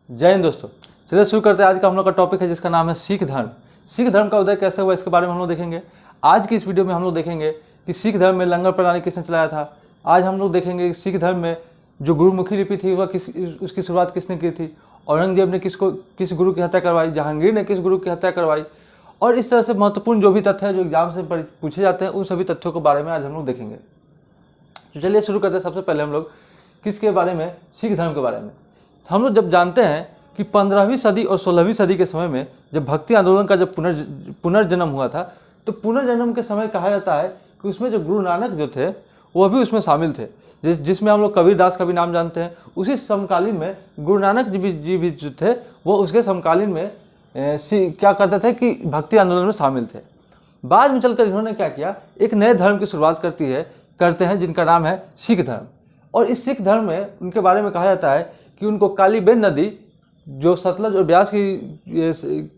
जय हिंद दोस्तों। चलिए शुरू करते हैं। आज का हम लोग का टॉपिक है जिसका नाम है सिख धर्म। सिख धर्म का उदय कैसे हुआ इसके बारे में हम लोग देखेंगे। आज की इस वीडियो में हम लोग देखेंगे कि सिख धर्म में लंगर प्रणाली किसने चलाया था। आज हम लोग देखेंगे कि सिख धर्म में जो गुरुमुखी लिपि थी वह उसकी शुरुआत किसने की थी। औरंगजेब ने किस गुरु की हत्या करवाई, जहांगीर ने किस गुरु की हत्या करवाई, और इस तरह से महत्वपूर्ण जो भी तथ्य है जो एग्जाम से पूछे जाते हैं उन सभी तथ्यों के बारे में आज हम लोग देखेंगे। तो चलिए शुरू करते हैं। सबसे पहले हम लोग किसके बारे में, सिख धर्म के बारे में। हम लोग जब जानते हैं कि 15वीं सदी और 16वीं सदी के समय में जब भक्ति आंदोलन का जब पुनर्जन्म हुआ था, तो पुनर्जन्म के समय कहा जाता है कि उसमें जो गुरु नानक जो थे वह भी उसमें शामिल थे, जिसमें हम लोग कबीरदास का भी नाम जानते हैं। उसी समकालीन में गुरु नानक जी भी जो थे वो उसके समकालीन में क्या करते थे कि भक्ति आंदोलन में शामिल थे। बाद में चलकर इन्होंने क्या किया, एक नए धर्म की शुरुआत करते हैं जिनका नाम है सिख धर्म। और इस सिख धर्म में उनके बारे में कहा जाता है कि उनको कालीबेन नदी, जो सतलज और ब्यास की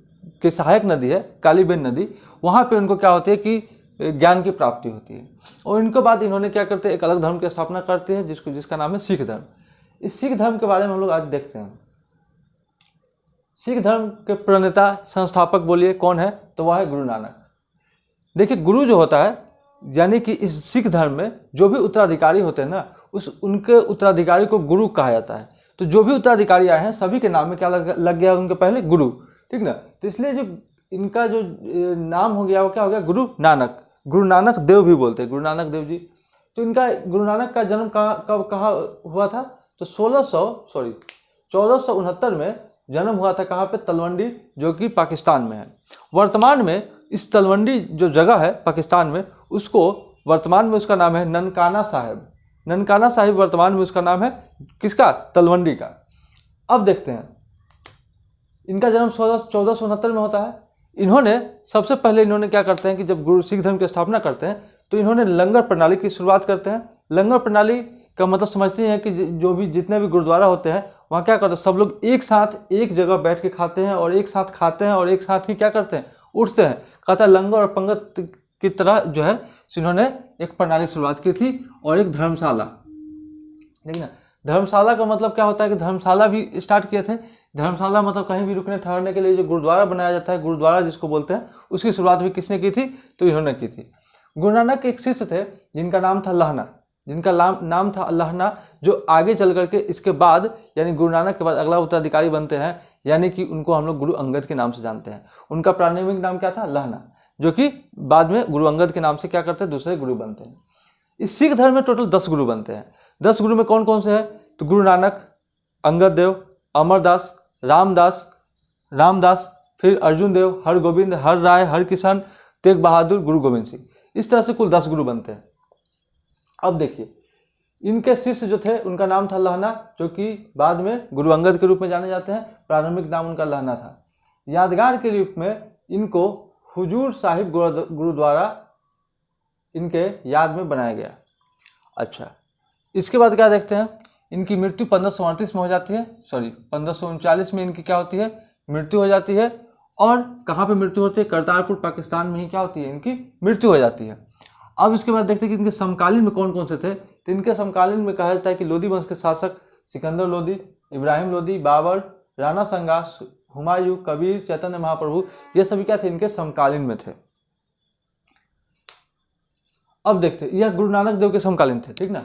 सहायक नदी है, कालीबेन नदी, वहाँ पे उनको क्या होती है कि ज्ञान की प्राप्ति होती है। और इनके बाद इन्होंने क्या करते हैं, एक अलग धर्म की स्थापना करते हैं जिसका नाम है सिख धर्म। इस सिख धर्म के बारे में हम लोग आज देखते हैं। सिख धर्म के प्रणेता संस्थापक बोलिए कौन है, तो वह है गुरु नानक। देखिए, गुरु जो होता है यानी कि इस सिख धर्म में जो भी उत्तराधिकारी होते हैं ना, उनके उत्तराधिकारी को गुरु कहा जाता है। तो जो भी उत्तराधिकारी आए हैं सभी के नाम में क्या लग गया उनके पहले, गुरु, ठीक ना। तो इसलिए जो इनका जो नाम हो गया वो क्या हो गया, गुरु नानक। गुरु नानक देव भी बोलते हैं, गुरु नानक देव जी। तो इनका गुरु नानक का जन्म कहाँ हुआ था, तो 1469 में जन्म हुआ था। कहाँ पे, तलवंडी, जो कि पाकिस्तान में है। वर्तमान में इस तलवंडी जो जगह है पाकिस्तान में, उसको वर्तमान में उसका नाम है ननकाना साहिब। ननकाना साहिब वर्तमान में उसका नाम है किसका, तलवंडी का। अब देखते हैं, इनका जन्म 1469 में होता है। इन्होंने सबसे पहले क्या करते हैं कि जब गुरु सिख धर्म की स्थापना करते हैं तो इन्होंने लंगर प्रणाली की शुरुआत करते हैं। लंगर प्रणाली का मतलब समझते हैं कि जो भी जितने भी गुरुद्वारा होते हैं वहाँ क्या करते हैं, सब लोग एक साथ एक जगह बैठ के खाते हैं और एक साथ खाते हैं और एक साथ ही क्या करते हैं, उठते हैं। कहता है लंगर और पंगत की तरह जो है इन्होंने एक प्रणाली शुरुआत की थी और एक धर्मशाला, देखिए ना। धर्मशाला का मतलब क्या होता है कि धर्मशाला भी स्टार्ट किए थे। धर्मशाला मतलब कहीं भी रुकने ठहरने के लिए जो गुरुद्वारा बनाया जाता है, गुरुद्वारा जिसको बोलते हैं, उसकी शुरुआत भी किसने की थी, तो इन्होंने की थी। गुरु नानक के एक शिष्य थे जिनका नाम था लहना, जो आगे चल करके इसके बाद यानी गुरु नानक के बाद अगला उत्तराधिकारी बनते हैं, यानी कि उनको हम लोग गुरु अंगद के नाम से जानते हैं। उनका प्रारंभिक नाम क्या था, लहना, जो कि बाद में गुरु अंगद के नाम से क्या करते हैं, दूसरे गुरु बनते हैं। इस सिख धर्म में टोटल 10 गुरु बनते हैं। 10 गुरु में कौन कौन से हैं, तो गुरु नानक, अंगद देव, अमरदास, रामदास, फिर अर्जुन देव, हरगोविंद, हर राय, हरकिशन, तेग बहादुर, गुरु गोविंद सिंह। इस तरह से कुल 10 गुरु बनते हैं। अब देखिए, इनके शिष्य जो थे उनका नाम था लहना, जो कि बाद में गुरु अंगद के रूप में जाने जाते हैं। प्रारंभिक नाम उनका लहना था। यादगार के रूप में इनको हुजूर साहिब गुरुद्वारा इनके याद में बनाया गया। अच्छा, इसके बाद क्या देखते हैं, इनकी मृत्यु 1538 में हो जाती है, 1539 में इनकी क्या होती है, मृत्यु हो जाती है। और कहाँ पे मृत्यु होती है, करतारपुर पाकिस्तान में ही क्या होती है, इनकी मृत्यु हो जाती है। अब इसके बाद देखते हैं कि इनके समकालीन में कौन कौन से थे। तो इनके समकालीन में कहा जाता है कि लोधी वंश के शासक सिकंदर लोधी, इब्राहिम लोधी, बाबर, राणा संगा, हुमायूं, कबीर, चैतन्य महाप्रभु, ये सभी क्या थे, इनके समकालीन में थे। अब देखते हैं, यह गुरु नानक देव के समकालीन थे, ठीक ना।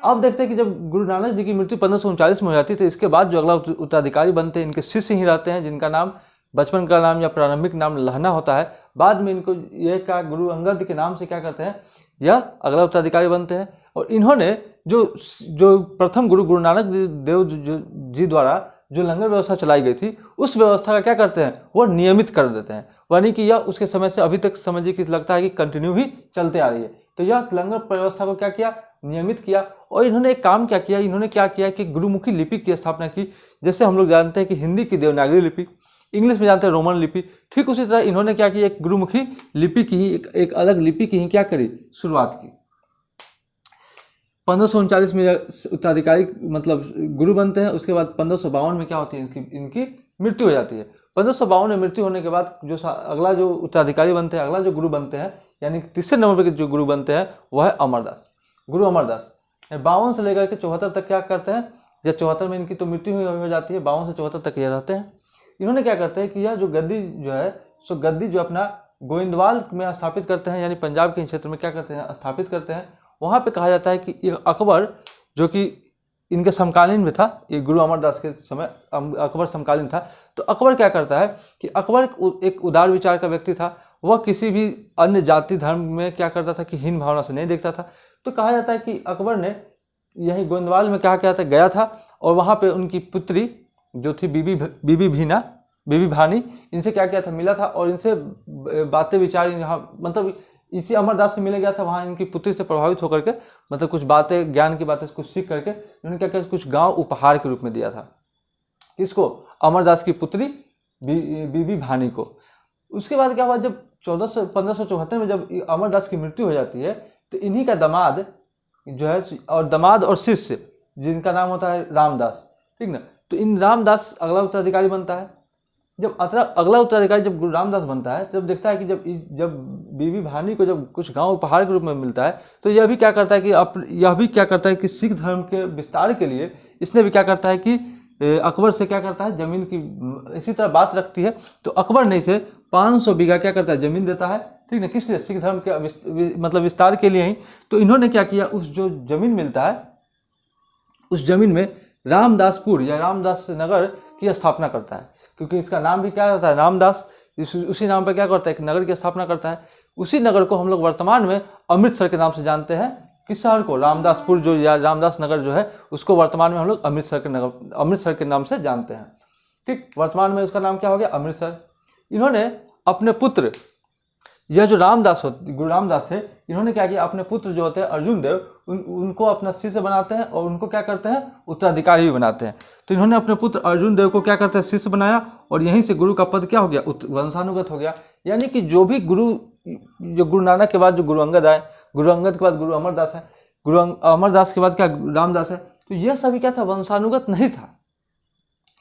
अब देखते हैं कि जब गुरु नानक जी की मृत्यु 1539 में हो जाती है तो इसके बाद जो अगला उत्तराधिकारी बनते हैं, इनके शिष्य ही रहते हैं, जिनका नाम बचपन का नाम या प्रारंभिक नाम लहना होता है। बाद में इनको यह क्या गुरु अंगद के नाम से क्या करते हैं, यह अगला उत्तराधिकारी बनते हैं। और इन्होंने जो प्रथम गुरु नानक देव जी द्वारा जो लंगर व्यवस्था चलाई गई थी, उस व्यवस्था का क्या करते हैं, वो नियमित कर देते हैं। यानी कि यह उसके समय से अभी तक समझिए कि लगता है कि कंटिन्यू ही चलते आ रही है। तो यह लंगर व्यवस्था को क्या किया, नियमित किया। और इन्होंने एक काम क्या किया, इन्होंने क्या किया कि गुरुमुखी लिपि की स्थापना की। जैसे हम लोग जानते हैं कि हिंदी की देवनागरी लिपि, इंग्लिश में जानते हैं रोमन लिपि, ठीक उसी तरह इन्होंने क्या किया, एक गुरुमुखी लिपि की ही एक अलग लिपि की ही क्या करी, शुरुआत की। 1539 में उत्तराधिकारी मतलब गुरु बनते हैं। उसके बाद 1552 में क्या होती है, इनकी मृत्यु हो जाती है। 1552 में मृत्यु होने के बाद जो अगला जो उत्तराधिकारी बनते हैं, अगला जो गुरु बनते हैं, यानी तीसरे नंबर पर जो गुरु बनते हैं वह है अमरदास, गुरु अमरदास। 52 से लेकर के 74 तक क्या करते हैं, या 74 में इनकी तो मृत्यु हो जाती है, 52 से 74 तक ये रहते हैं। इन्होंने क्या करते हैं कि यह जो गद्दी जो है सो गद्दी जो अपना गोविंदवाल में स्थापित करते हैं, यानी पंजाब के क्षेत्र में क्या करते हैं स्थापित करते हैं। वहाँ पे कहा जाता है कि अकबर जो कि इनके समकालीन में था, ये गुरु अमरदास के समय अकबर समकालीन था। तो अकबर क्या करता है कि अकबर एक उदार विचार का व्यक्ति था, वह किसी भी अन्य जाति धर्म में क्या करता था कि हीन भावना से नहीं देखता था। तो कहा जाता है कि अकबर ने यही गोविंदवाल में क्या था गया था और वहाँ पे उनकी पुत्री जो थी बीबी भानी, इनसे क्या किया था मिला था और इनसे बातें विचार यहाँ मतलब इसी अमरदास से मिल गया था। वहाँ इनकी पुत्री से प्रभावित होकर के मतलब कुछ बातें ज्ञान की बातें कुछ सीख करके इन्होंने क्या किया कुछ गांव उपहार के रूप में दिया था। किसको? अमरदास की पुत्री बीबी भानी को। उसके बाद क्या हुआ, जब 1574 में जब अमरदास की मृत्यु हो जाती है तो इन्हीं का दामाद जो है और दामाद और शिष्य जिनका नाम होता है रामदास, ठीक ना। तो इन रामदास अगला उत्तराधिकारी बनता है। जब अगला उत्तराधिकारी जब गुरु रामदास बनता है जब देखता है कि जब बीबी भानी को जब कुछ गांव उपहार के रूप में मिलता है तो यह भी क्या करता है कि सिख धर्म के विस्तार के लिए इसने भी क्या करता है कि अकबर से क्या करता है जमीन की इसी तरह बात रखती है। तो अकबर ने इसे 500 बीघा क्या करता है जमीन देता है, ठीक ना, किस लिए? सिख धर्म के मतलब विस्तार के लिए ही। तो इन्होंने क्या किया, उस जो जमीन मिलता है उस जमीन में रामदासपुर या रामदास नगर की स्थापना करता है, क्योंकि इसका नाम भी क्या रहता है रामदास, उसी नाम पर क्या करता है एक नगर की स्थापना करता है। उसी नगर को हम लोग वर्तमान में अमृतसर के नाम से जानते हैं। किस शहर को? रामदासपुर जो या रामदास नगर जो है उसको वर्तमान में हम लोग अमृतसर के नाम से जानते हैं, ठीक। वर्तमान में उसका नाम क्या हो गया? अमृतसर। इन्होंने अपने पुत्र यह जो गुरु रामदास थे, इन्होंने क्या किया अपने पुत्र जो होते हैं अर्जुन देव उनको अपना शिष्य बनाते हैं और उनको क्या करते हैं उत्तराधिकारी भी बनाते हैं। तो इन्होंने अपने पुत्र अर्जुन देव को क्या करते हैं शिष्य बनाया और यहीं से गुरु का पद क्या हो गया वंशानुगत हो गया। यानी कि जो भी गुरु नानक के बाद जो गुरु अंगद आए, गुरु अंगद के बाद गुरु अमरदास है, गुरु अमरदास के बाद क्या रामदास है, तो यह सभी क्या था वंशानुगत नहीं था,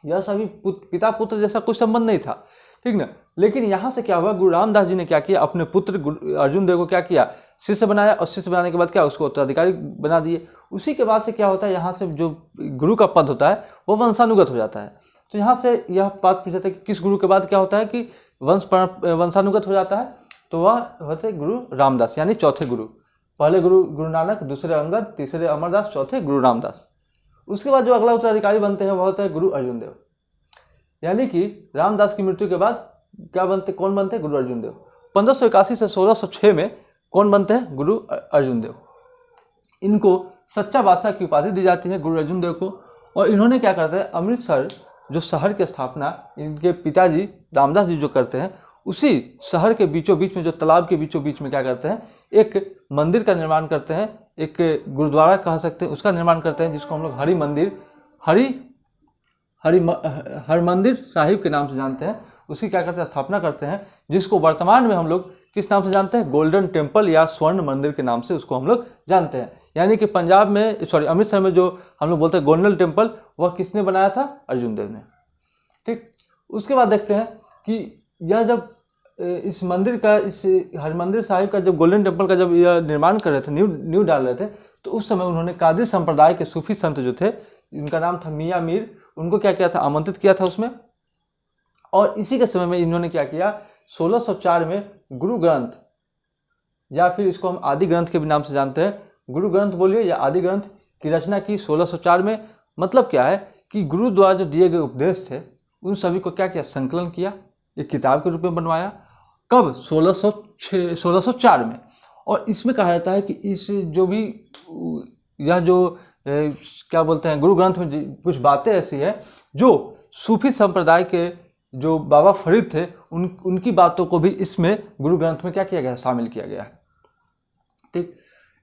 यह सभी पिता पुत्र जैसा कुछ संबंध नहीं था, ठीक ना। लेकिन यहाँ से क्या हुआ, गुरु रामदास जी ने क्या किया अपने पुत्र अर्जुन देव को क्या किया शिष्य बनाया और शिष्य बनाने के बाद क्या उसको उत्तराधिकारी बना दिए। उसी के बाद से क्या होता है यहाँ से जो गुरु का पद होता है वो वंशानुगत हो जाता है। तो यहाँ से यह बात पूछ जाता है कि किस गुरु के बाद क्या होता है कि वंशानुगत हो जाता है, तो वह होते गुरु रामदास यानी चौथे गुरु। पहले गुरु नानक, दूसरे अंगद, तीसरे अमरदास, चौथे गुरु रामदास। उसके बाद जो अगला उत्तराधिकारी बनते हैं वह होता है गुरु अर्जुन देव। यानी कि रामदास की मृत्यु के बाद कौन बनते हैं? गुरु अर्जुन देव। 1581 से 1606 में कौन बनते हैं? गुरु अर्जुन देव। इनको सच्चा बादशाह की उपाधि दी जाती है गुरु अर्जुन देव को। और इन्होंने क्या करते हैं अमृतसर जो शहर की स्थापना इनके पिताजी रामदास जी जो करते हैं, उसी शहर के बीचों बीच में जो तालाब के बीचों बीच में क्या करते हैं एक मंदिर का निर्माण करते हैं, एक गुरुद्वारा कह सकते हैं उसका निर्माण करते हैं, जिसको हम लोग हरमंदिर साहिब के नाम से जानते हैं। उसकी क्या करते हैं स्थापना करते हैं, जिसको वर्तमान में हम लोग किस नाम से जानते हैं? गोल्डन टेम्पल या स्वर्ण मंदिर के नाम से उसको हम लोग जानते हैं। यानी कि अमृतसर में जो हम लोग बोलते हैं गोल्डन टेम्पल, वह किसने बनाया था? अर्जुन देव ने, ठीक। उसके बाद देखते हैं कि यह जब इस मंदिर का इस हरमंदिर साहिब का जब गोल्डन टेम्पल का जब यह निर्माण कर रहे थे, न्यू डाल रहे थे, तो उस समय उन्होंने कादिर संप्रदाय के सूफी संत जो थे, इनका नाम था मियाँ मीर, उनको क्या किया था? आमंत्रित किया था उसमें। और इसी के समय में इन्होंने क्या किया 1604 में गुरु ग्रंथ या फिर इसको हम आदि ग्रंथ के भी नाम से जानते हैं, गुरु ग्रंथ बोलिए या आदि ग्रंथ की रचना की 1604 में। मतलब क्या है कि गुरु द्वारा जो दिए गए उपदेश थे उन सभी को क्या किया? संकलन किया, एक किताब के रूप में बनवाया। कब? 1604 में। और इसमें कहा जाता है कि इस जो भी यह जो क्या बोलते हैं गुरु ग्रंथ में कुछ बातें ऐसी है जो सूफी संप्रदाय के जो बाबा फरीद थे उनकी बातों को भी इसमें गुरु ग्रंथ में क्या किया गया? शामिल किया गया है, ठीक।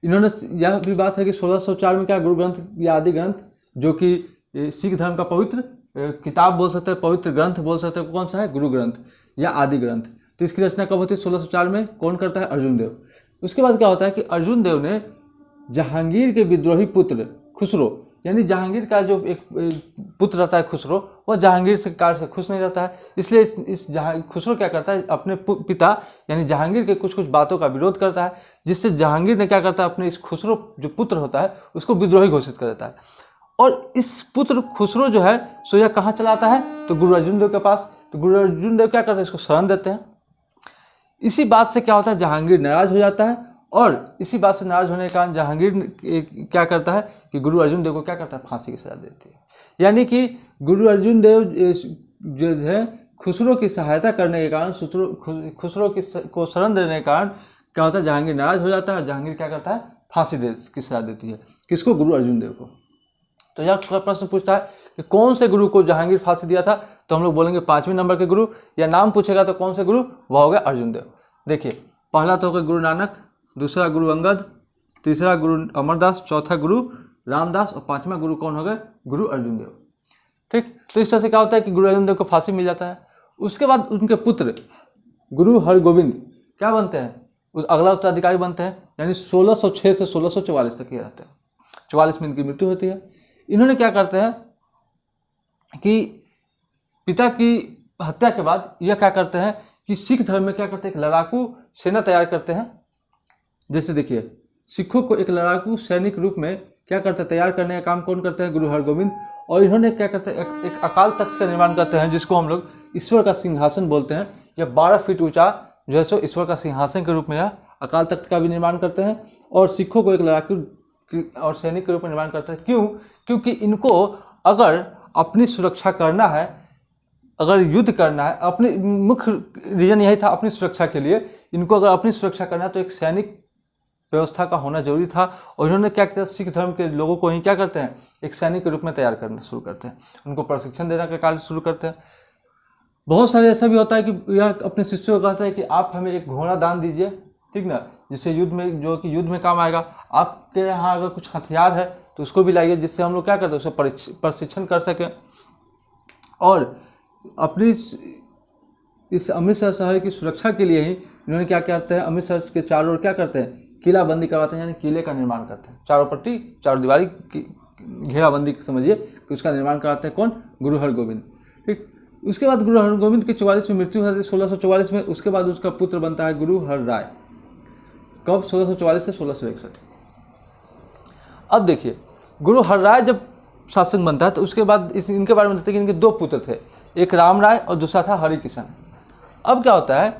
इन्होंने यह भी बात है कि 1604 में क्या गुरु ग्रंथ या आदि ग्रंथ जो कि सिख धर्म का पवित्र किताब बोल सकते हैं, पवित्र ग्रंथ बोल सकते हैं, कौन सा है? गुरु ग्रंथ या आदि ग्रंथ। तो इसकी रचना कब होती है? 1604 में। कौन करता है? अर्जुन देव। उसके बाद क्या होता है कि अर्जुन देव ने जहांगीर के विद्रोही पुत्र खुसरो, यानी जहांगीर का जो एक पुत्र रहता है खुसरो, वह जहांगीर से कार्य से खुश नहीं रहता है, इसलिए इस खुसरो क्या करता है अपने पिता यानी जहांगीर के कुछ बातों का विरोध करता है, जिससे जहांगीर ने क्या करता है अपने इस खुसरो जो पुत्र होता है उसको विद्रोही घोषित कर देता है। और इस पुत्र खुसरो जो है सो यह कहाँ चला आता है, तो गुरु अर्जुन देव के पास। तो गुरु अर्जुन देव क्या करते हैं, इसको शरण देते हैं। इसी बात से क्या होता है, जहांगीर नाराज हो जाता है, और इसी बात से नाराज होने के कारण जहांगीर क्या करता है कि गुरु अर्जुन देव को क्या करता है, फांसी की सजा देती है। यानी कि गुरु अर्जुन देव जो है खुसरो की सहायता करने के कारण, खुसरो को शरण देने के कारण क्या होता है, जहांगीर नाराज हो जाता है। जहांगीर क्या करता है, फांसी की सजा देती है। किसको, गुरु अर्जुन देव को। तो यह प्रश्न पूछता है कि कौन से गुरु को जहांगीर फांसी दिया था, तो हम लोग बोलेंगे 5वें नंबर के गुरु। या नाम पूछेगा तो कौन से गुरु, वह हो गया अर्जुन देव। देखिए, पहला तो हो गया गुरु नानक, दूसरा गुरु अंगद, तीसरा गुरु अमरदास, चौथा गुरु रामदास, और 5वां गुरु कौन हो गए, गुरु अर्जुन देव। ठीक, तो इस तरह से क्या होता है कि गुरु अर्जुन देव को फांसी मिल जाता है। उसके बाद उनके पुत्र गुरु हरगोविंद क्या बनते हैं, अगला उत्तराधिकारी बनते हैं। यानी 1606 से 1644 तक ये रहते हैं। 44 में इनकी मृत्यु होती है। इन्होंने क्या करते हैं कि पिता की हत्या के बाद यह क्या करते हैं कि सिख धर्म में क्या करते हैं, एक लड़ाकू सेना तैयार करते हैं। जैसे देखिए, सिखों को एक लड़ाकू सैनिक रूप में क्या करते हैं, तैयार करने का काम कौन करते हैं, गुरु हरगोविंद। और इन्होंने क्या करते हैं, एक अकाल तख्त का निर्माण करते हैं, जिसको हम लोग ईश्वर का सिंहासन बोलते हैं। यह 12 फीट ऊंचा जो है सो ईश्वर का सिंहासन के रूप में यह अकाल तख्त का भी निर्माण करते हैं। और सिखों को एक लड़ाकू और सैनिक के रूप में निर्माण करते हैं। क्यों, क्योंकि इनको अगर अपनी सुरक्षा करना है, अगर युद्ध करना है, अपनी मुख्य रीजन यही था अपनी सुरक्षा के लिए। इनको अगर अपनी सुरक्षा करना है तो एक सैनिक व्यवस्था का होना जरूरी था। और इन्होंने क्या किया, सिख धर्म के लोगों को ही क्या करते हैं, एक सैनिक के रूप में तैयार करना शुरू करते हैं। उनको प्रशिक्षण देने का कार्य शुरू करते हैं। बहुत सारे ऐसा भी होता है कि यह अपने शिष्यों को कहता है कि आप हमें एक घोड़ा दान दीजिए, ठीक ना, जिससे युद्ध में, जो कि युद्ध में काम आएगा। आपके यहाँ अगर कुछ हथियार है तो उसको भी लाइए, जिससे हम लोग क्या करते हैं, उसे प्रशिक्षण कर सकें। और अपनी इस अमृतसर शहर की सुरक्षा के लिए ही इन्होंने क्या करते हैं, अमृतसर के चारों ओर क्या करते हैं, किलाबंदी करवाते हैं। यानी किले का निर्माण करते हैं, चारों पट्टी, चारों दीवारी की घेराबंदी समझिए कि उसका निर्माण कराते हैं। कौन, गुरु हरगोविंद। ठीक, उसके बाद गुरु हरगोविंद की 44 में मृत्यु होती है, 1644 में। उसके बाद उसका पुत्र बनता है गुरु हरराय। कब, 1644 से 1661। अब देखिए, गुरु हरराय जब शासक बनता है तो उसके बाद इनके बारे में बताते हैं कि इनके 2 पुत्र थे, एक राम राय और दूसरा था हरिकिशन। अब क्या होता है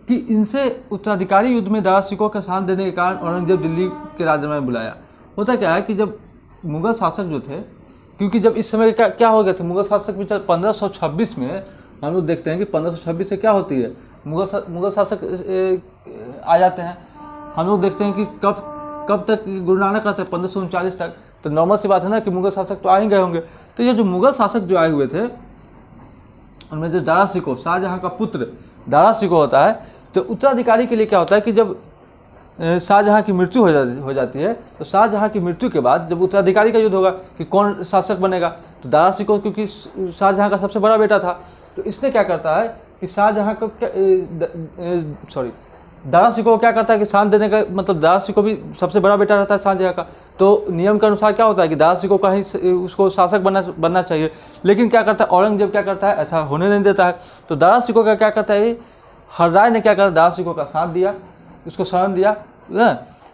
कि इनसे उत्तराधिकारी युद्ध में दारा सिकोह का साथ देने के कारण औरंगजेब दिल्ली के राजदरबार में बुलाया। होता क्या है कि जब मुगल शासक जो थे, क्योंकि जब इस समय क्या हो गए थे, मुगल शासक भी 1526 में हम लोग देखते हैं कि 1526 से क्या होती है, मुगल शासक आ जाते हैं। हम लोग देखते हैं कि कब तक गुरु नानक रहते हैं, 1539 तक। तो नॉर्मल सी बात है ना कि मुगल शासक तो आ ही गए होंगे। तो ये जो मुगल शासक जो आए हुए थे, उनमें जो दारा सिकोह, शाहजहाँ का पुत्र दारा सिकोह होता है। तो उत्तराधिकारी के लिए क्या होता है कि जब शाहजहाँ की मृत्यु हो जाती है, तो शाहजहाँ की मृत्यु के बाद जब उत्तराधिकारी का युद्ध होगा कि कौन शासक बनेगा, तो दारा सिकोह, क्योंकि शाहजहाँ का सबसे बड़ा बेटा था, तो इसने क्या करता है कि शाहजहाँ को दारा सिकोह क्या करता है कि साथ देने का, मतलब दारा सिकोह भी सबसे बड़ा बेटा रहता है शाहजहाँ का। तो नियम के अनुसार क्या होता है कि दारा सिकोह का ही उसको शासक बनना चाहिए। लेकिन क्या करता है, औरंगजेब क्या करता है, ऐसा होने नहीं देता है। तो दारा सिकोह का क्या करता है, हरराय ने क्या करा, दारा सिकोह का साथ दिया, उसको शरण दिया।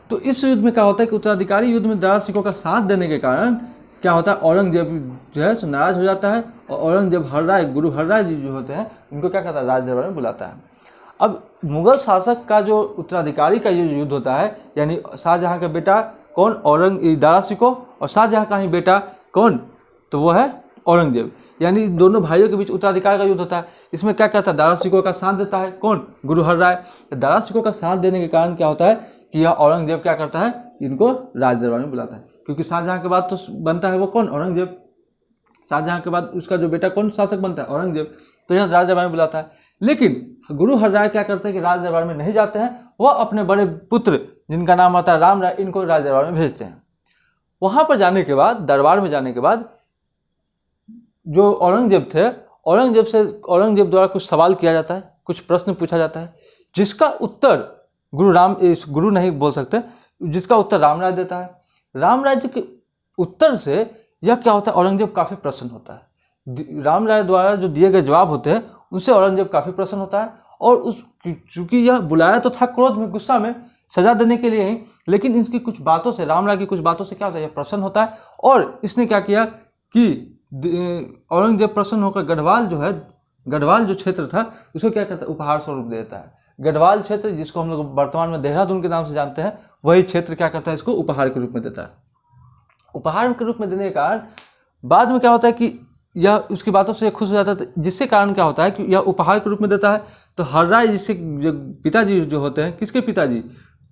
तो इस युद्ध में क्या होता है कि उत्तराधिकारी युद्ध में दारा सिकोह का साथ देने के कारण क्या होता है, औरंगजेब जो है सो नाराज हो जाता है। और औरंगजेब हरराय, गुरु हरराय जी जो होते हैं, उनको क्या करता है, राज दरबार में बुलाता है। अब मुगल शासक का जो उत्तराधिकारी का युद्ध होता है, यानी शाहजहाँ का बेटा कौन, दारा सिकोह, और शाहजहाँ का ही बेटा कौन, तो वो है औरंगजेब। यानी दोनों भाइयों के बीच उत्तराधिकार का युद्ध होता है। इसमें क्या कहता है, दारा सिकोह का साथ देता है कौन, गुरु हरराय। दारा सिकोह का साथ देने के कारण क्या होता है कि यह औरंगजेब क्या करता है, इनको राज दरबार में बुलाता है। क्योंकि शाहजहाँ के बाद तो बनता है वो कौन, औरंगजेब। शाहजहाँ के बाद उसका जो बेटा कौन शासक बनता है, औरंगजेब। तो यह राज दरबार में बुलाता है। लेकिन गुरु हरराय क्या करते हैं कि राज दरबार में नहीं जाते हैं, वह अपने बड़े पुत्र जिनका नाम होता है राम राय, इनको राज दरबार में भेजते हैं। वहां पर जाने के बाद, दरबार में जाने के बाद, जो औरंगजेब थे, औरंगजेब द्वारा कुछ सवाल किया जाता है, कुछ प्रश्न पूछा जाता है, जिसका उत्तर गुरु नहीं बोल सकते, जिसका उत्तर राम राय देता है। राम राय जी के उत्तर से यह क्या होता है, औरंगजेब काफ़ी प्रसन्न होता है। राम राय द्वारा जो दिए गए जवाब होते हैं उनसे औरंगजेब काफ़ी प्रसन्न होता है। और चूंकि यह बुलाया तो था क्रोध में, गुस्सा में, सजा देने के लिए ही, लेकिन इनकी कुछ बातों से, राम राय की कुछ बातों से क्या होता है, यह प्रसन्न होता है और इसने क्या किया कि औरंगजेब प्रसन्न होकर गढ़वाल जो है, गढ़वाल जो क्षेत्र था उसको क्या करता है, उपहार स्वरूप दे देता है। गढ़वाल क्षेत्र जिसको हम लोग वर्तमान में देहरादून के नाम से जानते हैं, वही क्षेत्र क्या करता है, इसको उपहार के रूप में देता है। उपहार के रूप में देने के कारण बाद में क्या होता है कि यह उसकी बातों से खुश हो जाता है, जिससे कारण क्या होता है कि यह उपहार के रूप में देता है। तो हर्राय जिससे जो पिताजी जो होते हैं, किसके पिताजी,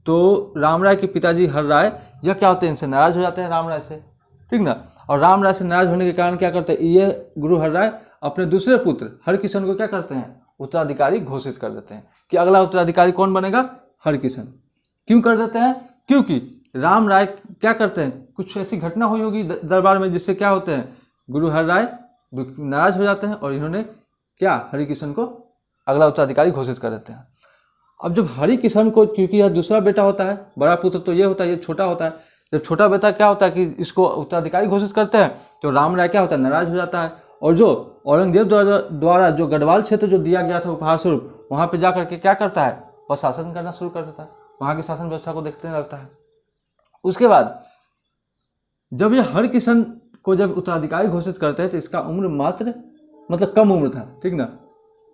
तो राम राय के पिताजी हर्राय, यह क्या होते हैं, इनसे नाराज हो जाते हैं राम राय से, ठीक ना। और राम राय से नाराज होने के कारण क्या करते हैं, ये गुरु हर्राय अपने दूसरे पुत्र हरकिशन को क्या करते हैं, उत्तराधिकारी घोषित कर देते हैं कि अगला उत्तराधिकारी कौन बनेगा, हरकिशन। क्यों कर देते हैं, क्योंकि राम राय क्या करते हैं, कुछ ऐसी घटना हुई होगी दरबार में जिससे क्या होते हैं, गुरु हर्राय नाराज हो जाते हैं और इन्होंने क्या, हरिकिशन को अगला उत्तराधिकारी घोषित कर देते हैं। अब जब हरिकिशन को, क्योंकि यह दूसरा बेटा होता है, बड़ा पुत्र तो ये होता है, ये छोटा होता है, जब छोटा बेटा क्या होता है कि इसको उत्तराधिकारी घोषित करते हैं तो राम राय क्या होता है, नाराज हो जाता है और जो औरंगजेब द्वारा जो गढ़वाल क्षेत्र जो दिया गया था उपहार स्वरूप, वहाँ पे जा करके क्या करता है, वह शासन करना शुरू कर देता है, वहाँ की शासन व्यवस्था को देखने लगता है। उसके बाद जब ये हरकिशन को जब उत्तराधिकारी घोषित करते हैं तो इसका उम्र मात्र मतलब कम उम्र था, ठीक ना।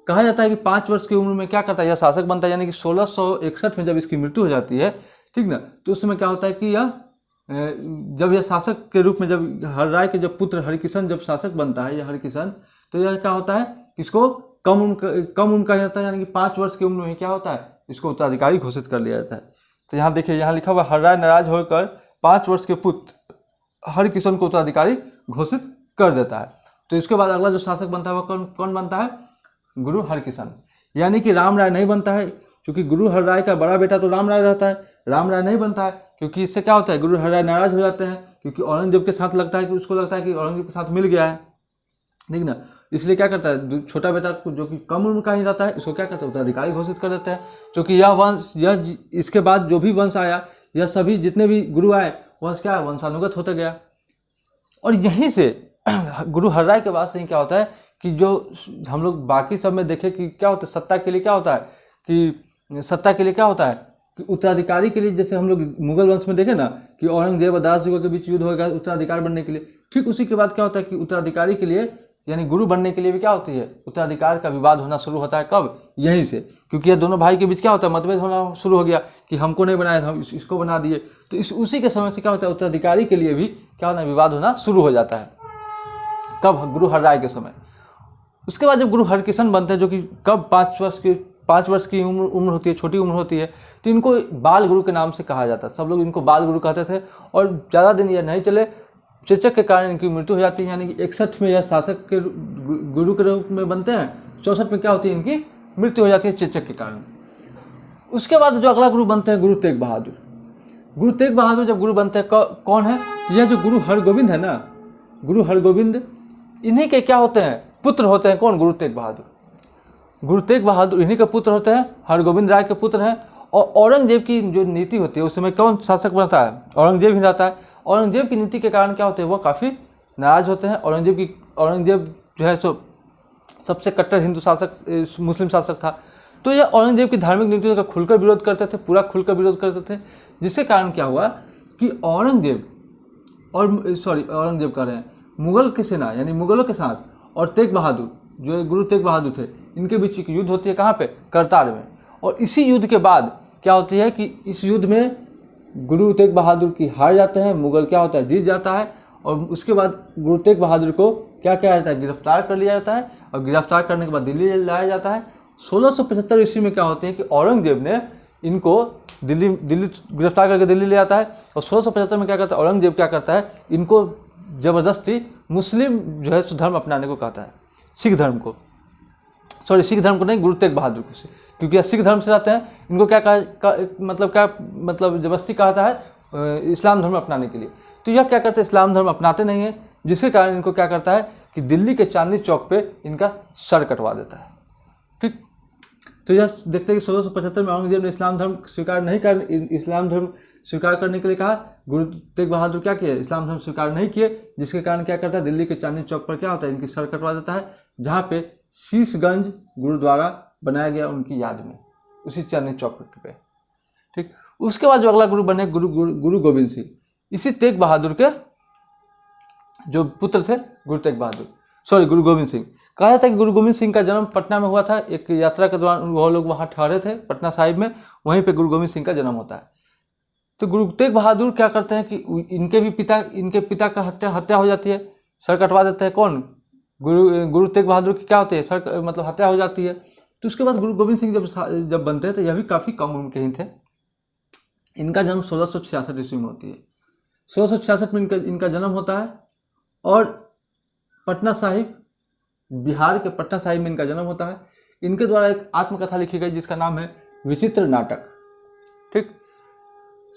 कहा जाता है कि 5 वर्ष की उम्र में क्या करता है, यह शासक बनता है, यानी कि 1661 में जब इसकी मृत्यु हो जाती है, ठीक ना, तो उस समय क्या होता है कि यह जब यह शासक के रूप में, जब हर्राय के जब पुत्र हरकिशन जब शासक बनता है, यह हरकिशन, तो यह क्या होता है, इसको कम उम्र कहा जाता है, यानी कि 5 वर्ष की उम्र में क्या होता है, इसको उत्तराधिकारी घोषित कर लिया जाता है। तो यहाँ देखिए, यहाँ लिखा हुआ हर्राय नाराज होकर 5 वर्ष के पुत्र हरकिशन को उत्तराधिकारी घोषित कर देता है। तो इसके बाद अगला जो शासक बनता है वह कौन बनता है, गुरु हरकिशन, यानी कि राम राय नहीं बनता है, क्योंकि गुरु हर्राय का बड़ा बेटा तो राम राय रहता है, राम राय नहीं बनता है, क्योंकि इससे क्या होता है, गुरु हर्राय नाराज हो जाते हैं, क्योंकि औरंगजेब के साथ लगता है कि उसको लगता है कि औरंगजेब के साथ मिल गया है, ठीक ना। इसलिए क्या करता है, छोटा बेटा को जो कि कम उम्र का ही रहता है, इसको क्या करता है, उत्तराधिकारी घोषित कर देते हैं, क्योंकि यह वंश, यह इसके बाद जो भी वंश आया, यह सभी जितने भी गुरु आए वंश क्या है, वंशानुगत होता गया। और यहीं से गुरु हर्राय के बाद से ही क्या होता है कि जो हम लोग बाकी सब में देखें कि क्या होता है, सत्ता के लिए क्या होता है कि सत्ता के लिए क्या होता है कि उत्तराधिकारी के लिए, जैसे हम लोग मुगल वंश में देखें ना कि औरंगजेब और दासजी के बीच युद्ध होगा उत्तराधिकारी बनने के लिए, ठीक उसी के बाद क्या होता है कि उत्तराधिकारी के लिए यानी गुरु बनने के लिए भी क्या होती है, उत्तराधिकार का विवाद होना शुरू होता है। कब, यहीं से, क्योंकि ये दोनों भाई के बीच क्या होता है, मतभेद होना शुरू हो गया कि हमको नहीं बनाया था, हम इसको बना दिए। तो उसी के समय से क्या होता है, उत्तराधिकारी के लिए भी क्या होना, विवाद होना शुरू हो जाता है। कब, गुरु हर्राय के समय। उसके बाद जब गुरु हरकिशन बनते हैं, जो कि कब 5 वर्ष की उम्र होती है, छोटी उम्र होती है, तो इनको बाल गुरु के नाम से कहा जाता है, सब लोग इनको बाल गुरु कहते थे। और ज़्यादा दिन यह नहीं चले, चेचक के कारण इनकी मृत्यु हो जाती है, यानी कि 61 में यह शासक के गुरु के रूप में बनते हैं, 64 में क्या होती है, इनकी मृत्यु हो जाती है चेचक के कारण। उसके बाद जो अगला गुरु बनते हैं, गुरु तेग बहादुर। गुरु तेग बहादुर जब गुरु बनते हैं, कौन है, यह जो गुरु हरगोविंद है ना, गुरु हरगोविंद, इन्हीं के क्या होते हैं, पुत्र होते हैं। कौन, गुरु तेग बहादुर। गुरु तेग बहादुर इन्हीं के पुत्र होते हैं, हरगोविंद राय के पुत्र हैं। और औरंगजेब की जो नीति होती है, उस समय कौन शासक बनता है, औरंगजेब ही रहता है। औरंगजेब की नीति के कारण क्या होते हैं, वो काफ़ी नाराज होते हैं। औरंगजेब जो है सो सबसे कट्टर हिंदू शासक, मुस्लिम शासक था। तो यह औरंगजेब की धार्मिक नीतियों का खुलकर विरोध करते थे, पूरा खुलकर विरोध करते थे, जिसके कारण क्या हुआ कि औरंगजेब कह रहे हैं, मुगल की सेना यानी मुगलों के साथ और तेग बहादुर, जो गुरु तेग बहादुर थे, इनके बीच एक युद्ध होती है। कहाँ पे, करतार में। और इसी युद्ध के बाद क्या होती है कि इस युद्ध में गुरु तेग बहादुर की हार जाते हैं, मुगल क्या होता है, जीत जाता है। और उसके बाद गुरु तेग बहादुर को क्या किया जाता है, गिरफ्तार कर लिया जाता है। और गिरफ्तार करने के बाद दिल्ली लाया जाता है। 1675 ईस्वी में क्या होते हैं कि औरंगजेब ने इनको दिल्ली गिरफ्तार करके दिल्ली ले आता है। और 1675 में क्या करता है, औरंगजेब क्या करता है, इनको ज़बरदस्ती मुस्लिम जो है धर्म अपनाने को कहता है, सिख धर्म को नहीं, गुरु तेग बहादुर को, क्योंकि यह सिख धर्म से रहते हैं। इनको क्या मतलब जबरदस्ती कहता है इस्लाम धर्म अपनाने के लिए। तो यह क्या करते हैं, इस्लाम धर्म अपनाते नहीं है, जिसके कारण इनको क्या करता है कि दिल्ली के चांदनी चौक पे इनका सर कटवा देता है। ठीक, तो यह देखते हैं कि 1675 में औरंगजेब ने इस्लाम धर्म स्वीकार करने के लिए कहा। गुरु तेग बहादुर क्या किए, इस्लाम धर्म स्वीकार नहीं किए, जिसके कारण क्या करता है, दिल्ली के चांदनी चौक पर क्या होता है, इनकी सर कटवा देता है, जहाँ पे शीशगंज गुरुद्वारा बनाया गया उनकी याद में, उसी चांदनी चौक पे। ठीक, उसके बाद जो अगला गुरु बने गुरु गोविंद सिंह, इसी तेग बहादुर के जो पुत्र थे गुरु गोविंद सिंह। कहा जाता है कि गुरु गोविंद सिंह का जन्म पटना में हुआ था। एक यात्रा के दौरान वो लोग वहाँ ठहरे थे पटना साहिब में, वहीं पे गुरु गोविंद सिंह का जन्म होता है। तो गुरु तेग बहादुर क्या करते हैं कि इनके पिता का हत्या हो जाती है, सर कटवा देते हैं। कौन? गुरु तेग बहादुर की क्या होती है, सर मतलब हत्या हो जाती है। तो उसके बाद गुरु गोविंद सिंह जब बनते हैं तो यह भी काफ़ी कम उम्र के ही थे। इनका जन्म 1666 ईस्वी में होती है। 1666 में इनका जन्म होता है और पटना साहिब, बिहार के पटना साहिब में इनका जन्म होता है। इनके द्वारा एक आत्मकथा लिखी गई जिसका नाम है विचित्र नाटक। ठीक,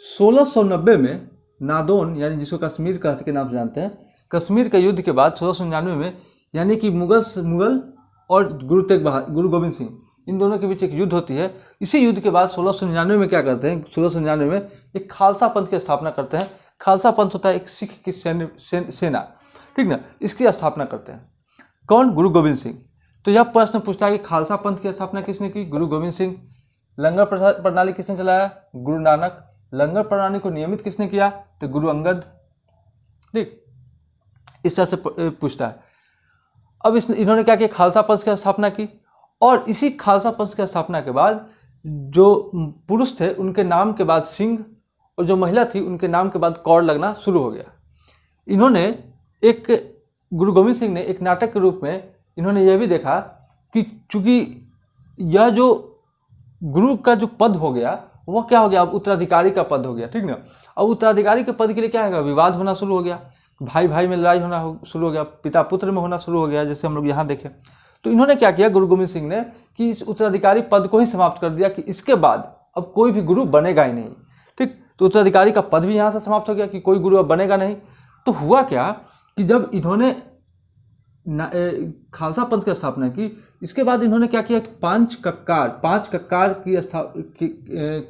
1690 में नादौन, यानी जिसको कश्मीर के नाम से जानते हैं, कश्मीर के युद्ध के बाद 1699 में, यानी कि मुगल और गुरु गोविंद सिंह, इन दोनों के बीच एक युद्ध होती है। इसी युद्ध के बाद 1699 में क्या करते हैं, 1699 में एक खालसा पंथ की स्थापना करते हैं। खालसा पंथ होता है एक सिख की सेना, ठीक ना, इसकी स्थापना करते हैं। कौन? गुरु गोविंद सिंह। तो यह प्रश्न पूछता है कि खालसा पंथ की स्थापना किसने की? गुरु गोविंद सिंह। लंगर प्रणाली किसने चलाया? गुरु नानक। लंगर प्रणाली को नियमित किसने किया? तो गुरु अंगद। ठीक, इस तरह से पूछता है। अब इन्होंने क्या किया? खालसा पंथ की स्थापना की, और इसी खालसा पंथ की स्थापना के बाद जो पुरुष थे उनके नाम के बाद सिंह, और जो महिला थी उनके नाम के बाद कौर लगना शुरू हो गया। इन्होंने गुरु गोविंद सिंह ने एक नाटक के रूप में इन्होंने यह भी देखा कि चूंकि यह जो गुरु का जो पद हो गया वह क्या हो गया, अब उत्तराधिकारी का पद हो गया। ठीक ना, अब उत्तराधिकारी के पद के लिए क्या है, विवाद होना शुरू हो गया, भाई भाई में लड़ाई होना शुरू हो गया, पिता पुत्र में होना शुरू हो गया, जैसे हम लोग यहाँ देखें। तो इन्होंने क्या किया गुरु गोविंद सिंह ने कि इस उत्तराधिकारी पद को ही समाप्त कर दिया कि इसके बाद अब कोई भी गुरु बनेगा ही नहीं। ठीक, तो उत्तराधिकारी का पद भी यहाँ से समाप्त हो गया कि कोई गुरु अब बनेगा नहीं। तो हुआ क्या कि जब इन्होंने खालसा पंथ की स्थापना की, इसके बाद इन्होंने क्या किया, पांच कक्कार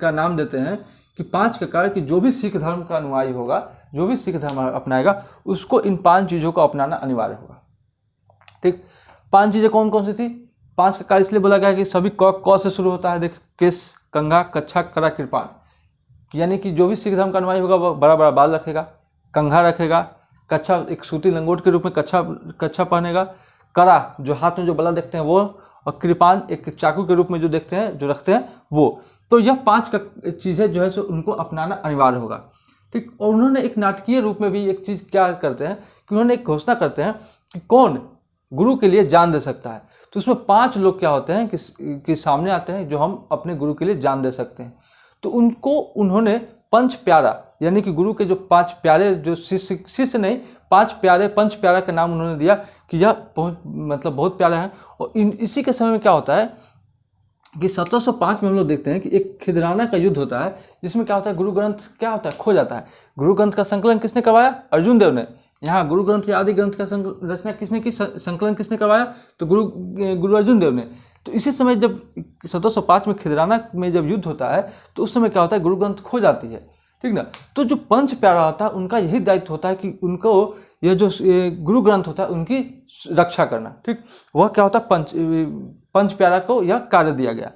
का नाम देते हैं कि पांच कक्कार की जो भी सिख धर्म का अनुयायी होगा, जो भी सिख धर्म अपनाएगा, उसको इन पांच चीज़ों को अपनाना अनिवार्य होगा। ठीक, पांच चीज़ें कौन कौन सी थी? पांच कक्कार इसलिए बोला गया कि सभी क से शुरू होता है। देख, केस, कंघा, कच्छा, करा, कृपाण, यानी कि जो भी सिख धर्म का अनुयायी होगा वह बड़ा बड़ा बाल रखेगा, कंघा रखेगा, कच्छा एक सूती लंगोट के रूप में कच्छा पहनेगा, करा जो हाथ में जो बला देखते हैं वो, और कृपाण एक चाकू के रूप में जो देखते हैं जो रखते हैं वो। तो यह पांच चीज़ें जो है सो उनको अपनाना अनिवार्य होगा। ठीक, और उन्होंने एक नाटकीय रूप में भी एक चीज़ क्या करते हैं कि उन्होंने एक घोषणा करते हैं कि कौन गुरु के लिए जान दे सकता है। तो उसमें पांच लोग क्या होते हैं कि सामने आते हैं जो हम अपने गुरु के लिए जान दे सकते हैं। तो उनको उन्होंने पंच प्यारा, यानी कि गुरु के जो पांच प्यारे, जो शिष्य नहीं, पांच प्यारे, पंच प्यारा का नाम उन्होंने दिया कि यह बहुत प्यारा है। और इसी के समय में क्या होता है कि 1705 में हम लोग देखते हैं कि एक खिदराना का युद्ध होता है, जिसमें क्या होता है, गुरु ग्रंथ क्या होता है, खो जाता है। गुरु ग्रंथ का संकलन किसने करवाया? अर्जुन देव ने। यहाँ गुरु ग्रंथ या आदि ग्रंथ का रचना किसने की, संकलन किसने करवाया? तो गुरु अर्जुन देव ने। तो इसी समय जब 1705 में खिदराना में जब युद्ध होता है तो उस समय क्या होता है, गुरु ग्रंथ खो जाती है। ठीक ना, तो जो पंच प्यारा होता है उनका यही दायित्व होता है कि उनको यह जो गुरु ग्रंथ होता है उनकी रक्षा करना। ठीक, वह क्या होता है, पंच प्यारा को यह कार्य दिया गया।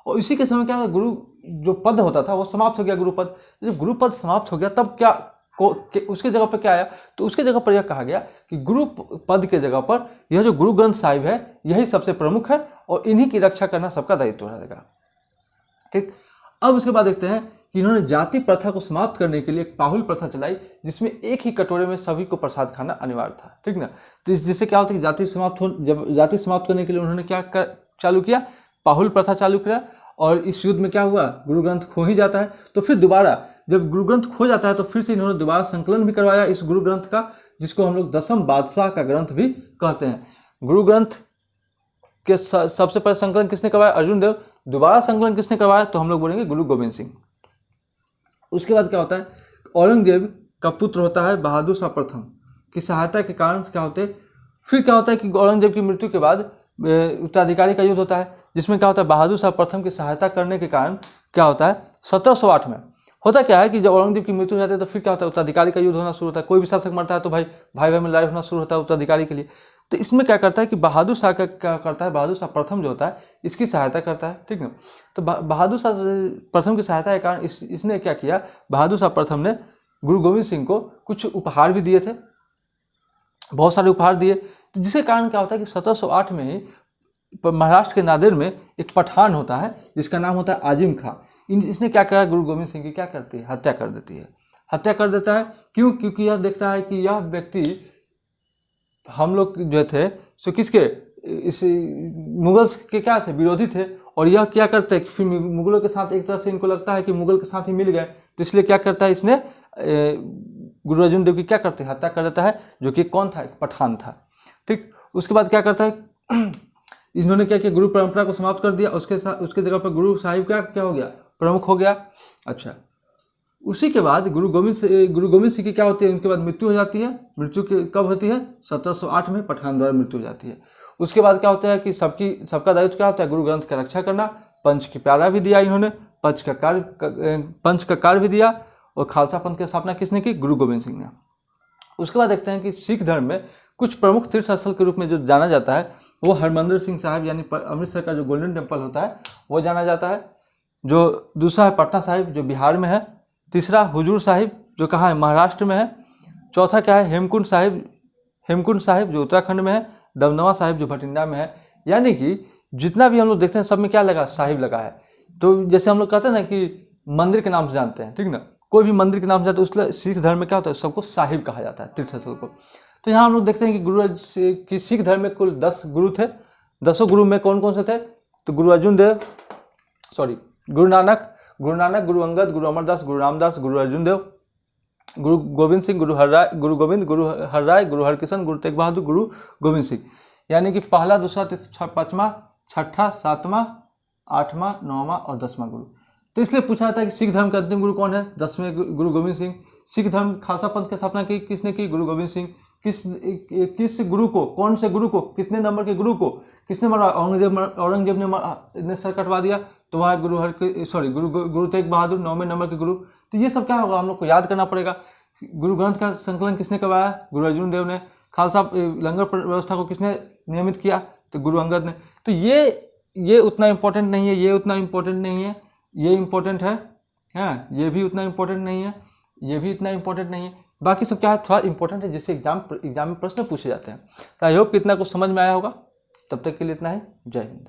और इसी के समय क्या होता है, गुरु जो पद होता था वो समाप्त हो गया, गुरु पद। जब गुरु पद समाप्त हो गया तब क्या उसके जगह पर क्या आया, तो उसके जगह पर यह कहा गया कि गुरु पद के जगह पर यह जो गुरु ग्रंथ साहिब है यही सबसे प्रमुख है और इन्हीं की रक्षा करना सबका दायित्व रहेगा। ठीक, अब उसके बाद देखते हैं कि इन्होंने जाति प्रथा को समाप्त करने के लिए एक पाहुल प्रथा चलाई, जिसमें एक ही कटोरे में सभी को प्रसाद खाना अनिवार्य था। ठीक ना, तो जिससे क्या होता है कि जब जाति समाप्त करने के लिए उन्होंने क्या चालू किया, पाहुल प्रथा चालू किया। और इस युद्ध में क्या हुआ, गुरु ग्रंथ खो ही जाता है। तो फिर दोबारा जब गुरु ग्रंथ खो जाता है तो फिर से इन्होंने दोबारा संकलन भी करवाया इस गुरु ग्रंथ का, जिसको हम लोग 10वें बादशाह का ग्रंथ भी कहते हैं। गुरु ग्रंथ के सबसे पहले संकलन किसने करवाया? अर्जुन देव। दोबारा संकलन किसने करवाया? तो हम लोग बोलेंगे गुरु गोविंद सिंह। उसके बाद क्या होता है, औरंगजेब का पुत्र होता है बहादुर शाह प्रथम की सहायता के कारण क्या होते, फिर क्या होता है कि औरंगजेब की मृत्यु के बाद उत्तराधिकारी का युद्ध होता है, जिसमें क्या होता है, बहादुर शाह प्रथम की सहायता करने के कारण क्या होता है, 1708 में होता क्या है कि जब औरंगजेब की मृत्यु हो जाती है तो फिर क्या होता है, उत्तराधिकारी का युद्ध होना शुरू होता है। कोई भी शासक मरता है तो भाई भाई में लड़ाई होना शुरू होता है उत्तराधिकारी के लिए। तो इसमें क्या करता है कि बहादुर शाह क्या करता है, बहादुर शाह प्रथम जो होता है इसकी सहायता करता है, ठीक ना। तो बहादुर शाह प्रथम की सहायता के कारण इसने क्या किया, बहादुर शाह प्रथम ने गुरु गोविंद सिंह को कुछ उपहार भी दिए थे, बहुत सारे उपहार दिए। तो जिसके कारण क्या होता है कि 1708 में ही महाराष्ट्र के नांदेड़ में एक पठान होता है जिसका नाम होता है आजिम खां। इसने क्या करा, गुरु गोविंद सिंह की क्या करती है, हत्या कर देती है, हत्या कर देता है। क्यों? क्योंकि यह देखता है कि यह व्यक्ति हम लोग जो थे सो किसके, इस मुगल्स के क्या थे, विरोधी थे। और यह क्या करते हैं, फिर मुगलों के साथ एक तरह से इनको लगता है कि मुगल के साथ ही मिल गए, तो इसलिए क्या करता है, इसने गुरु अर्जुन देव की क्या करते हैं, हत्या कर देता है, जो कि कौन था, एक पठान था, ठीक। उसके बाद क्या करता है, इन्होंने क्या किया, गुरु परंपरा को समाप्त कर दिया। उसके जगह पर गुरु साहिब क्या हो गया, प्रमुख हो गया। अच्छा, उसी के बाद गुरु गोविंद सिंह की क्या होती है, उनके बाद मृत्यु हो जाती है। मृत्यु कब होती है, 1708 में पठान द्वारा मृत्यु हो जाती है। उसके बाद क्या होता है कि सबका दायित्व क्या होता है, गुरु ग्रंथ का रक्षा करना। पंच की प्यारा भी दिया इन्होंने, पंच का कार्य भी दिया। और खालसा पंथ की स्थापना किसने की, गुरु गोविंद सिंह ने। उसके बाद देखते हैं कि सिख धर्म में कुछ प्रमुख तीर्थ स्थल के रूप में जो जाना जाता है वो हरमंदिर सिंह साहिब यानी अमृतसर का जो गोल्डन टेम्पल होता है वो जाना जाता है। जो दूसरा है पटना साहिब जो बिहार में है। तीसरा हुजूर साहिब जो कहाँ है, महाराष्ट्र में है। चौथा क्या है, हेमकुंड साहिब जो उत्तराखंड में है। दमदमा साहिब जो भटिंडा में है। यानी कि जितना भी हम लोग देखते हैं सब में क्या लगा, साहिब लगा है। तो जैसे हम लोग कहते हैं ना कि मंदिर के नाम से जानते हैं, ठीक ना, कोई भी मंदिर के नाम से जानते हैं, उसके सिख धर्म में क्या होता है, सबको साहिब कहा जाता है, तीर्थ स्थल को। तो यहाँ हम लोग देखते हैं कि सिख धर्म में कुल 10 गुरु थे। 10 गुरु में कौन कौन से थे, तो गुरु नानक, गुरु अंगद, गुरु अमरदास, गुरु रामदास, गुरु अर्जुन देव, गुरु गोविंद सिंह, गुरु हरराय, गुरु हरकिशन, गुरु तेग बहादुर, गुरु गोविंद सिंह। यानी कि पहला, दूसरा, तीसरा, पांचवा, छठा, सातवां, आठवां, नौवां और 10वां गुरु। तो इसलिए पूछा जाता है कि सिख धर्म के अंतिम गुरु कौन है, 10वें गुरु गोविंद सिंह। सिख धर्म खालसा पंथ की स्थापना की किसने की, गुरु गोविंद सिंह। किस गुरु को, कौन से गुरु को, कितने नंबर के गुरु को किसने मारा, औरंगजेब ने सर कटवा दिया, तो वह गुरु तेग बहादुर 9वें नंबर के गुरु। तो ये सब क्या होगा, हम लोग को याद करना पड़ेगा। गुरु ग्रंथ का संकलन किसने करवाया, गुरु अर्जुन देव ने। खालसा लंगर व्यवस्था को किसने नियमित किया, तो गुरु अंगद ने। तो ये उतना इम्पोर्टेंट नहीं है, ये उतना इम्पोर्टेंट नहीं है, ये इम्पोर्टेंट है, हाँ, ये भी उतना इम्पोर्टेंट नहीं है, ये भी इतना इम्पोर्टेंट नहीं है। बाकी सब क्या है, थोड़ा इंपॉर्टेंट है, जिससे एग्जाम में प्रश्न पूछे जाते हैं। तो आई होप कितना कुछ समझ में आया होगा। तब तक के लिए इतना ही, जय हिंद।